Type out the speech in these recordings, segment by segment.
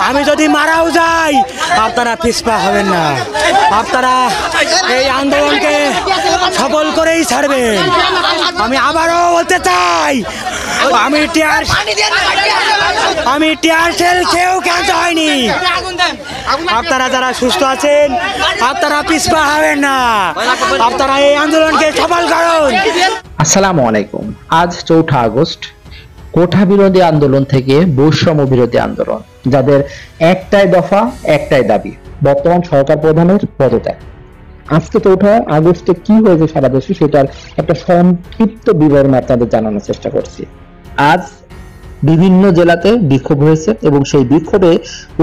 আমি যদি মারাও যাই আপনারা পিছপা হবেন না, আপনারা এই আন্দোলনকে সফল করেই ছাড়বেন। আমি আবারও বলতে চাই, আমি টিয়ার সেল কেউ কেনতে হয়নি। আপনারা যারা সুস্থ আছেন আপনারা পিছপা হবেন না, আপনারা এই আন্দোলনকে সফল করুন। আসসালামু আলাইকুম। আজ 4 আগস্ট, কোঠা বিরোধী আন্দোলন থেকে বৈষম্য বিরোধী আন্দোলন, যাদের একটাই দফা, একটাই দাবি, বর্তমান সরকার প্রধানের পদত্যাগ। আজকে 4 আগস্টে কি হয়েছে সারা দেশে সেটার একটা সংক্ষিপ্ত বিবরণ আপনাদের জানানোর চেষ্টা করছি। আজ বিভিন্ন জেলাতে বিক্ষোভ হয়েছে এবং সেই বিক্ষোভে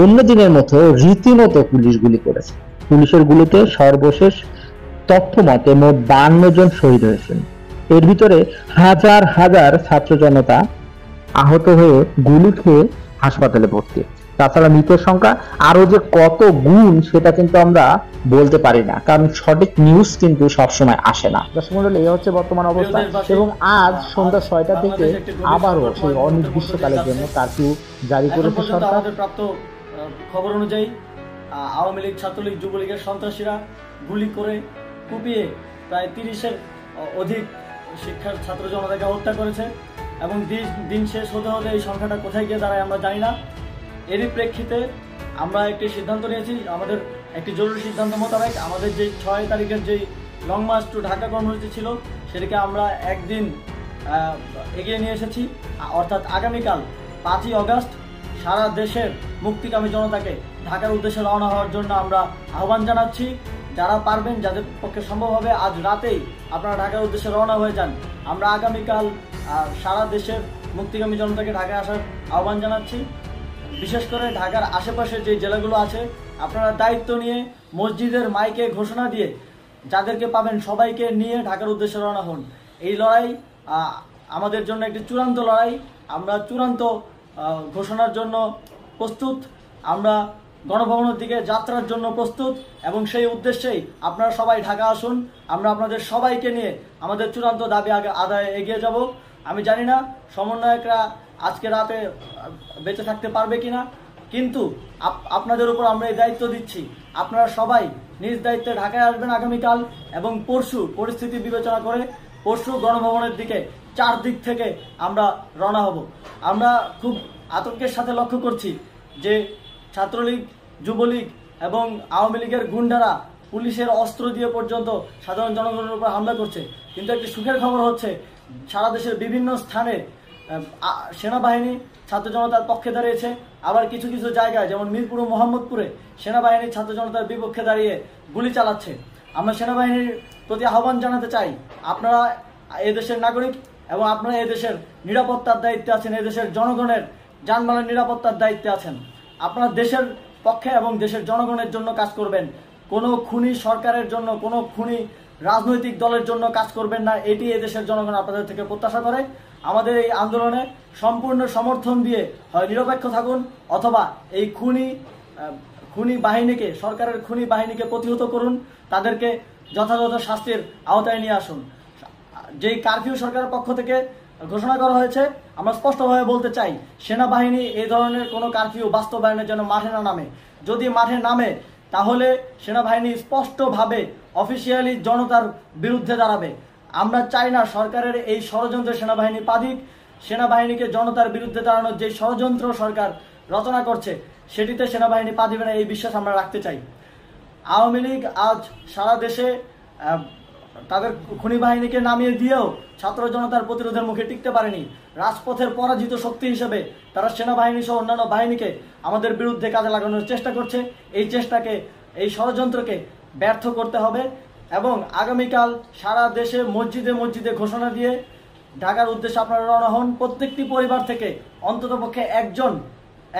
অন্য দিনের মতো রীতিমতো পুলিশ গুলি করেছে। পুলিশের গুলিতে সর্বশেষ তথ্য মতে মোট 52 জন শহীদ হয়েছেন। এর ভিতরে হাজার হাজার ছাত্র জনতা আহত হয়ে গুলি খেয়ে হাসপাতালে ভর্তি। তাছাড়া মৃতের সংখ্যা আরো যে কত গুণ সেটা কিন্তু আমরা বলতে পারি না, কারণ সঠিক নিউজ কিন্তু সবসময় আসে না। দর্শক মণ্ডলী, এই হচ্ছে বর্তমান অবস্থা এবং আজ সন্ধ্যা 6টা থেকে আবারও সেই অনির্দিষ্টকালের জন্য কারফিউ জারি করেছে সরকার। আমাদের প্রাপ্ত খবর অনুযায়ী আওয়ামী লীগ, ছাত্রলীগ, যুবলীগের সন্ত্রাসীরা গুলি করে কুপিয়ে প্রায় 30-এর অধিক শিক্ষার ছাত্র জনতাকে হত্যা করেছে এবং দিন শেষ হতে হতে এই সংখ্যাটা কোথায় গিয়ে দাঁড়ায় আমরা জানি না। এরই প্রেক্ষিতে আমরা একটি সিদ্ধান্ত নিয়েছি, আমাদের একটি জরুরি সিদ্ধান্ত মোতাবেক আমাদের যে 6 তারিখের যেই লং মার্চ টু ঢাকা কর্মসূচি ছিল সেটাকে আমরা একদিন এগিয়ে নিয়ে এসেছি। অর্থাৎ আগামীকাল 5ই আগস্ট সারা দেশের মুক্তিকামী জনতাকে ঢাকার উদ্দেশ্যে রওনা হওয়ার জন্য আমরা আহ্বান জানাচ্ছি। যারা পারবেন, যাদের পক্ষে সম্ভব হবে, আজ রাতেই আপনারা ঢাকার উদ্দেশ্যে রওনা হয়ে যান। আমরা আগামীকাল সারা দেশের মুক্তিকামী জনতাকে ঢাকায় আসার আহ্বান জানাচ্ছি। বিশেষ করে ঢাকার আশেপাশে যে জেলাগুলো আছে আপনারা দায়িত্ব নিয়ে মসজিদের মাইকে ঘোষণা দিয়ে যাদেরকে পাবেন সবাইকে নিয়ে ঢাকার উদ্দেশ্যে রওনা হন। এই লড়াই আমাদের জন্য একটি চূড়ান্ত লড়াই। আমরা চূড়ান্ত ঘোষণার জন্য প্রস্তুত, আমরা গণভবনের দিকে যাত্রার জন্য প্রস্তুত এবং সেই উদ্দেশ্যেই আপনারা সবাই ঢাকা আসুন। আমরা আপনাদের সবাইকে নিয়ে আমাদের চূড়ান্ত দাবি আদায়ে এগিয়ে যাব। আমি জানি না সমন্বয়করা আজকে রাতে বেঁচে থাকতে পারবে কিনা, কিন্তু আপনাদের উপর আমরা এই দায়িত্ব দিচ্ছি। আপনারা সবাই নিজ দায়িত্বে ঢাকায় আসবেন আগামীকাল এবং পরশু পরিস্থিতি বিবেচনা করে পরশু গণভবনের দিকে 4 দিক থেকে আমরা রওনা হব। আমরা খুব আতঙ্কের সাথে লক্ষ্য করছি যে ছাত্রলীগ, যুবলীগ এবং আওয়ামী লীগের গুন্ডারা পুলিশের অস্ত্র দিয়ে পর্যন্ত সাধারণ জনগণের উপর হামলা করছে। কিন্তু একটি সুখের খবর হচ্ছে সারা দেশের বিভিন্ন স্থানে সেনাবাহিনী ছাত্র জনতার পক্ষে দাঁড়িয়েছে, আবার কিছু কিছু জায়গায় যেমন মিরপুর ও মোহাম্মদপুরে সেনাবাহিনী ছাত্র জনতার বিপক্ষে দাঁড়িয়ে গুলি চালাচ্ছে। আমরা সেনাবাহিনীর প্রতি আহ্বান জানাতে চাই, আপনারা এদেশের নাগরিক এবং আপনারা এদেশের নিরাপত্তার দায়িত্বে আছেন, এদেশের জনগণের যানবাহনের নিরাপত্তার দায়িত্বে আছেন। আপনারা দেশের পক্ষে এবং দেশের জনগণের জন্য কাজ করবেন। কোনো খুনি সরকারের জন্য, কোনো খুনি রাজনৈতিক দলের জন্য কাজ করবেন না। এটি এদেশের জনগণ আপনাদের থেকে প্রত্যাশা করে। আমাদের এই আন্দোলনে সম্পূর্ণ সমর্থন দিয়ে হয় নিরপেক্ষ থাকুন অথবা এই খুনি বাহিনীকে, সরকারের খুনি বাহিনীকে প্রতিহত করুন, তাদেরকে যথাযথ শাস্তির আওতায় নিয়ে আসুন। যেই কারফিউ সরকারের পক্ষ থেকে ঘোষণা করা হয়েছে, আমরা স্পষ্টভাবে বলতে চাই সেনাবাহিনী এই ধরনের কোনো কারফিউ বাস্তবায়নের জন্য মাঠে না নামে। যদি মাঠে নামে তাহলে সেনাবাহিনী স্পষ্টভাবে অফিসিয়ালি জনতার বিরুদ্ধে দাঁড়াবে। আমরা চাই না সরকারের এই ষড়যন্ত্রে সেনাবাহিনী পা দিক। সেনাবাহিনীকে জনতার বিরুদ্ধে দাঁড়ানোর যে ষড়যন্ত্র সরকার রচনা করছে সেটিতে সেনাবাহিনী পা দিবে না, এই বিশ্বাস আমরা রাখতে চাই। আওয়ামী লীগ আজ সারা দেশে তাদের খুনি বাহিনীকে নামিয়ে দিয়েও ছাত্র জনতার প্রতিরোধের মুখে টিকতে পারেনি। রাজপথের পরাজিত শক্তি হিসেবে তারা সেনাবাহিনী সহ অন্যান্য বাহিনীকে আমাদের বিরুদ্ধে কাজে লাগানোর চেষ্টা করছে। এই চেষ্টাকে, এই ষড়যন্ত্রকে ব্যর্থ করতে হবে এবং আগামীকাল সারা দেশে মসজিদে মসজিদে ঘোষণা দিয়ে ঢাকার উদ্দেশ্যে আপনারা রওনা হন। প্রত্যেকটি পরিবার থেকে অন্ততপক্ষে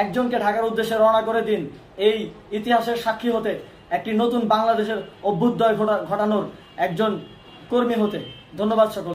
একজনকে ঢাকার উদ্দেশ্যে রওনা করে দিন, এই ইতিহাসের সাক্ষী হতে, একটি নতুন বাংলাদেশের অভ্যুদয় ঘটানোর একজন কর্মী হতে। ধন্যবাদ সকল।